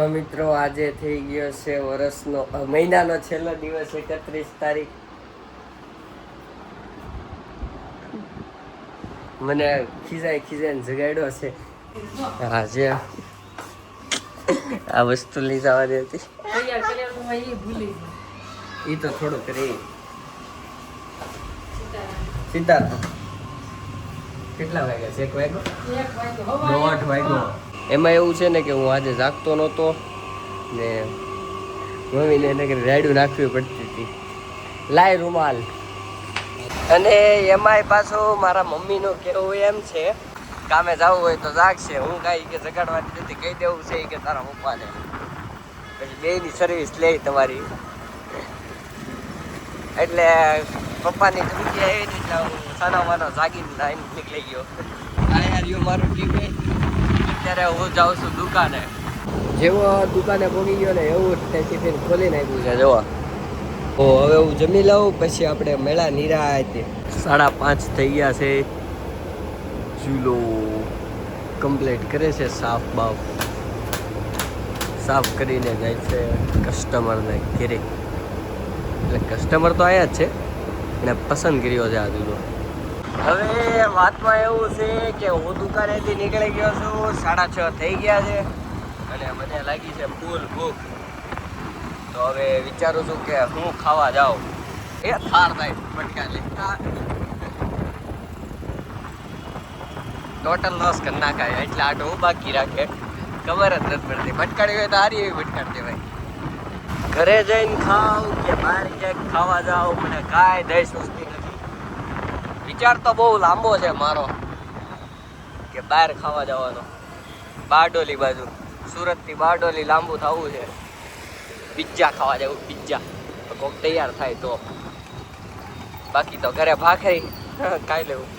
તો મિત્રો આજે થઈ ગયો છે વર્ષનો મહિનાનો છેલ્લો દિવસ 31 તારીખ. મને ખીજાઈને જગાડ્યો છે. આજે આ વસ્તુ લઈ જવાની હતી એ તો થોડુંક રહી. સિદ્ધાર્થ કેટલા વાગ્યા છે? 1 વાગ્યો, 1 વાગ્યો. એમાં એવું છે ને કે હું આજે જાગતો નહોતો ને મમ્મીને એને કે રાયડું નાખવી પડતી હતી. લાય રૂમાલ. અને એમાંય પાછો મારા મમ્મીનું કહેવું એમ છે કામે જવું હોય તો જાગશે, હું કાંઈ કે જગાડવાની નથી, કહી દેવું છે કે તારા પપ્પાને, પછી બેયની સર્વિસ લે તમારી. એટલે પપ્પાની જગ્યા એવી ને એટલે હું સાનામાનો જાગીને લાઈને નીકળી ગયો. આ યાર યો મારું ટીમ. અત્યારે હું જાઉં છું દુકાને. જેવો દુકાને પહોંચી ગયો ને એવું જ ટિફિન ખોલી નાખ્યું છે જોવા. તો હવે હું જમી લઉં પછી આપણે મેળા નિરાતે. 5:30 થઈ ગયા છે. ચૂલો કમ્પ્લીટ કરે છે, સાફ કરીને જાય છે કસ્ટમરને ઘરે. એટલે કસ્ટમર તો આયા જ છે, એને પસંદ કર્યો છે આ ચૂલો. હવે વાતમાં એવું છે કે હું દુકાનેથી નીકળી ગયો છું, 6:30 થઈ ગયા છે અને મને લાગી છે ફૂલ ભૂખ. તો હવે વિચારું છું કે હું ખાવા જાઉં. એ થાર ભાઈ પટકા લેતા ટોટલ લોસ કરી નાખાય એટલે આટો હું બાકી રાખે ખબર જ નથી પડતી. ભટકાડી હોય તો હારી એવી ભટકાડતી ભાઈ. ઘરે જઈને ખાવ કે બહાર ક્યાંક ખાવા જાવ મને કાંઈ દઈ સુસ્તી નથી. વિચાર તો બહુ લાંબો છે મારો કે બહાર ખાવા જવાનો. બારડોલી બાજુ, સુરતથી બારડોલી લાંબુ થવું છે. પિઝા ખાવા જવું, પિઝા તો કોક તૈયાર થાય તો, બાકી તો ઘરે ભાખરી ખાઈ લેવું.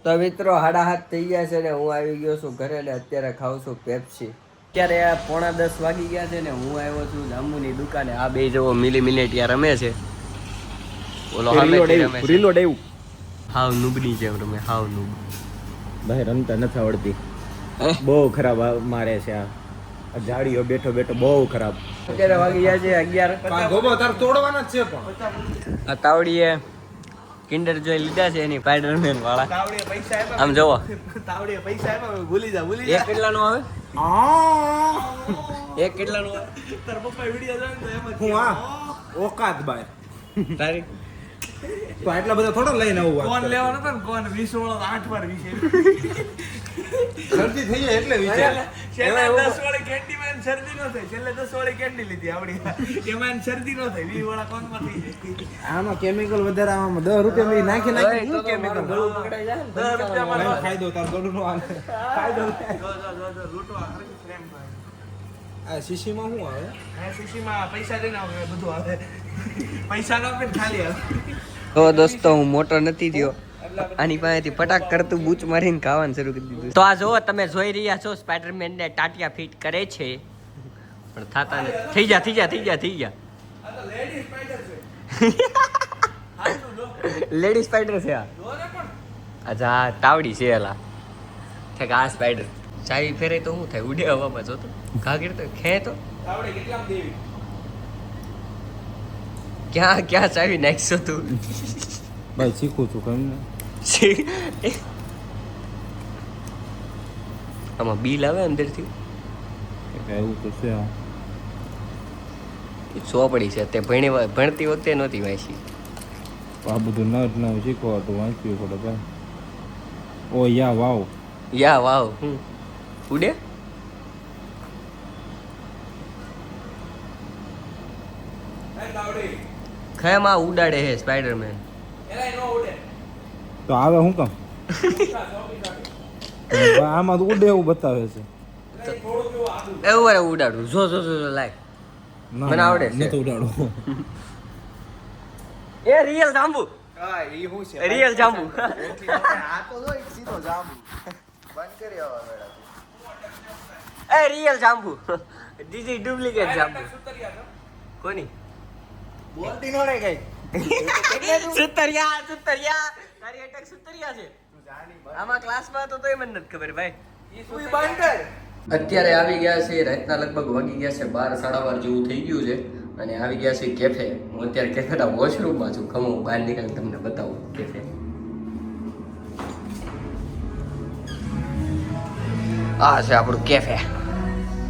તો મિત્રો 7:30 થઈ ગયા છે ને હું આવી ગયો છું ઘરે ને અત્યારે ખાઉં છું પેપ્સી. અત્યારે 9:45 વાગી ગયા છે ને હું આવ્યો છું જાંબુની દુકાને. આ બે જવો મિલી ત્યાં રમે છે. ઓલો રીલોડ એવું હાવ નૂબની જેમ રમે, હાવ નૂબ. ભાઈ રમતા નથી આવડતી, બહુ ખરાબ મારે છે આ જાડીઓ બેઠો બહુ ખરાબ. અત્યારે વાગી ગયા છે 11. ગોબો તાર તોડવાના જ છે પણ આ તાવડીએ કિન્ડર જોય લીધા છે એની સ્પાઈડરમેન વાળા. તાવડીએ પૈસા આપ્યા, આમ જોવો તાવડીએ પૈસા આપ્યા, ભૂલી જા. એક કેટલાનું આવે? એક કેટલાનું આવે? તાર પપ્પા વિડિયો જોઈને તો એમ જ હું આ ઓકાત બાય તારી તો આટલા બધા થોડો લઈને આવું. કોણ લેવાનો હતો ને કોણ 20 વાળો 8 વાર 20 શરદી થઈ જાય એટલે વિચાર. છેલ્લે 10 વાળી કેન્ડી માં શરદી ન થઈ, છેલ્લે 10 વાળી કેન્ડી લીધી આવડી એમાં શરદી ન થઈ, 20 વાળા કોણ માં થઈ જાય. આમાં કેમિકલ વધારે, આમાં 10 રૂપિયા મેં નાખી તો કેમિકલ ગળું પકડાઈ જાય ને. 10 રૂપિયા ખાઈ દો તાર ગળું નો હાલે. ખાઈ દો. જો લૂટવા હરખી ફ્રેમ માં આ શીશીમાં શું આવે? આ શીશીમાં પૈસા દેને આવે, બધું આવે. પૈસા ન આપે ખાલી આવે. તો દોસ્તો હું મોટો નથી થયો, આની પાસેથી પટાક કરતું બૂચ મારીને ખાવાનું શરૂ કરી દીધું. તો આ જો તમે જોઈ રહ્યા છો સ્પાઈડરમેન ને ટાટિયા ફિટ કરે છે પણ થાતા નથી. થઈ જા આ તો લેડી સ્પાઈડર છે. લેડી સ્પાઈડર છે આ. જો ને પણ અચ્છા આ તાવડી છે એલા. ઠેક આ સ્પાઈડર ચાવી ફેરે તો શું થાય? ઉડે હવામાં જો તો ઘાગર તો ખે તો આવડે કેટલામ દેવી. ક્યાં ચાવી નાખશો તું? ભાઈ શીખું છું કેમ ને. આમાં બિલ આવે અંદરથી. એવું તો છે. ચોપડી છે તે ભણતી વખતે નહોતી વાંચી. આ બધું નવ શીખવાડું વાંચ્યું પડે ભાઈ. ઓ યા વાવ. યા વાવ. ઉડે ખેમાં ઉડાડે હે સ્પાઈડરમેન. એલાય નો ઉડે. તો આવે શું કામ? આમાં તો ઉડે એવું બતાવે છે. થોડું કેવું આદુ. એવું વારે ઉડાડું. જો લાય મને આવડે છે. નથી ઉડાડું. એ રિયલ જાંબુ. હા ઈ હું છે? રિયલ જાંબુ. આ તો જો એક સીધો જાંબુ. બંધ કરી આવા મેળા. એ રિયલ જાંબુ. દીદી ડુપ્લિકેટ જાંબુ. સુતરિયા છો. કોની? બોલતી નો રે ગઈ. સુતરિયા તારી અટક સુતરિયા છે. આમાં ક્લાસમાં તો તોય મને નથી ખબર ભાઈ. ઈ સુઈ બાંધર. અત્યારે આવી ગયા છે રાતના લગભગ વાગી ગયા છે 12 સાડા 12 જેવું થઈ ગયું છે અને આવી ગયા છે કેફે. હું અત્યારે કેફેના વોશરૂમમાં છું. ખમો બહાર નીકળીને તમને બતાવું કેફે. આ છે આપણું કેફે.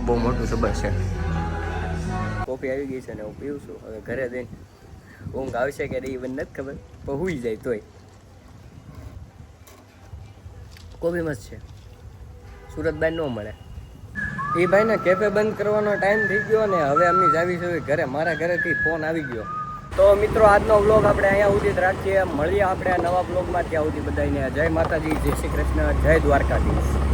બહુ મોટું સબર છે. કોફી આવી ગઈ છે ને હું પીવું છું. હવે ઘરે જઈને ઊંઘ આવશે કે નહીં મને નથી ખબર, પણ હુઈ જાય તોય. કોફી મસ્ત છે. સુરત બાઈ ન મળે. એ ભાઈને કેફે બંધ કરવાનો ટાઈમ થઈ ગયો ને હવે અમે જાવી છે ઘરે. મારા ઘરેથી ફોન આવી ગયો. તો મિત્રો આજનો વ્લોગ આપણે અહીંયા સુધી જ રાખીએ. મળીએ આપણે નવા વ્લોગમાં. ત્યાં સુધી બધાને જય માતાજી, જય શ્રી કૃષ્ણ, જય દ્વારકાધીશ.